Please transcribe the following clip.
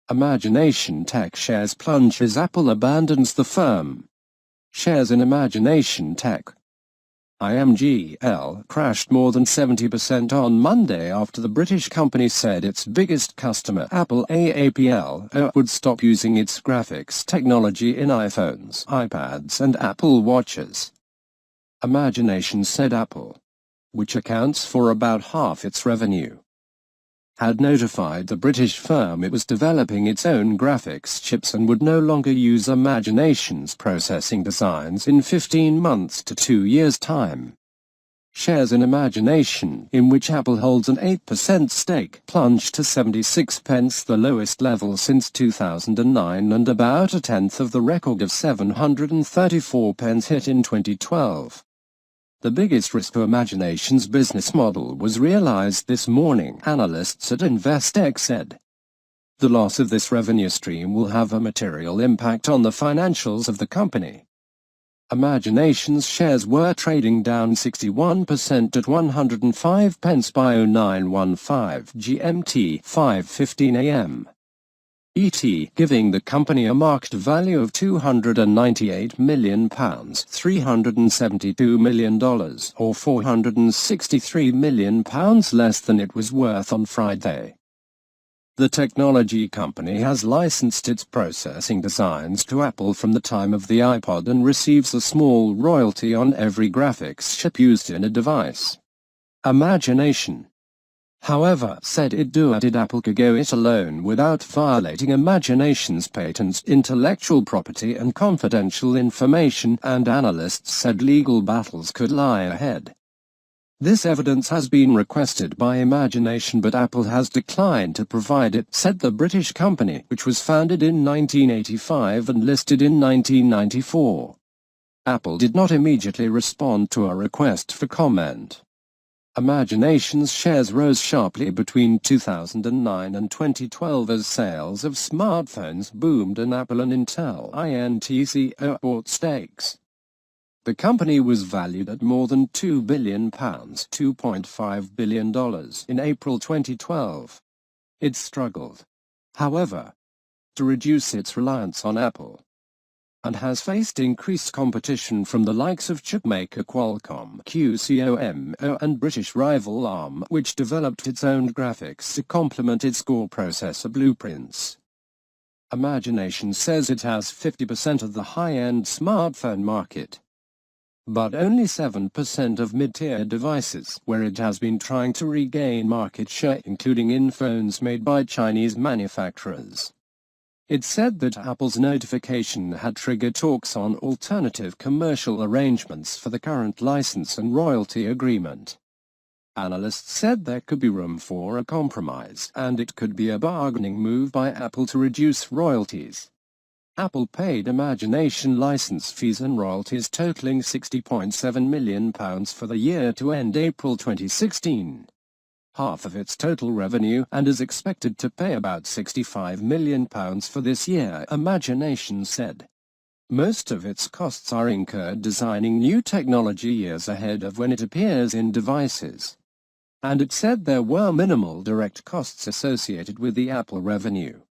Imagination Tech shares plunge as Apple abandons the firm. Shares in Imagination Tech IMGL crashed more than 70% on Monday after the British company said its biggest customer, Apple AAPL, would stop using its graphics technology in iPhones, iPads and Apple Watches. Imagination said Apple, which accounts for about half its revenue, had notified the British firm it was developing its own graphics chips and would no longer use Imagination's processing designs in 15 months to 2 years' time. Shares in Imagination, in which Apple holds an 8% stake, plunged to 76 pence, the lowest level since 2009 and about a tenth of the record of 734 pence hit in 2012. The biggest risk to Imagination's business model was realized this morning, analysts at Investec said. The loss of this revenue stream will have a material impact on the financials of the company. Imagination's shares were trading down 61% at 105 pence by 0915 GMT 5:15 am. ET, giving the company a market value of £298 million, $372 million, or £463 million less than it was worth on Friday. The technology company has licensed its processing designs to Apple from the time of the iPod and receives a small royalty on every graphics chip used in a device. Imagination, however, said it doubted Apple could go it alone without violating Imagination's patents, intellectual property and confidential information, and analysts said legal battles could lie ahead. This evidence has been requested by Imagination but Apple has declined to provide it, said the British company, which was founded in 1985 and listed in 1994. Apple did not immediately respond to a request for comment. Imagination's shares rose sharply between 2009 and 2012 as sales of smartphones boomed and Apple and Intel bought stakes. The company was valued at more than £2 billion, $2.5 billion, in April 2012. It struggled, however, to reduce its reliance on Apple, and has faced increased competition from the likes of chipmaker Qualcomm and British rival ARM, which developed its own graphics to complement its core processor blueprints. Imagination says it has 50% of the high-end smartphone market, but only 7% of mid-tier devices, where it has been trying to regain market share, including in phones made by Chinese manufacturers. It said that Apple's notification had triggered talks on alternative commercial arrangements for the current license and royalty agreement. Analysts said there could be room for a compromise, and it could be a bargaining move by Apple to reduce royalties. Apple paid Imagination license fees and royalties totaling £60.7 million for the year to end April 2016. Half of its total revenue, and is expected to pay about £65 million for this year, Imagination said. Most of its costs are incurred designing new technology years ahead of when it appears in devices. And it said there were minimal direct costs associated with the Apple revenue.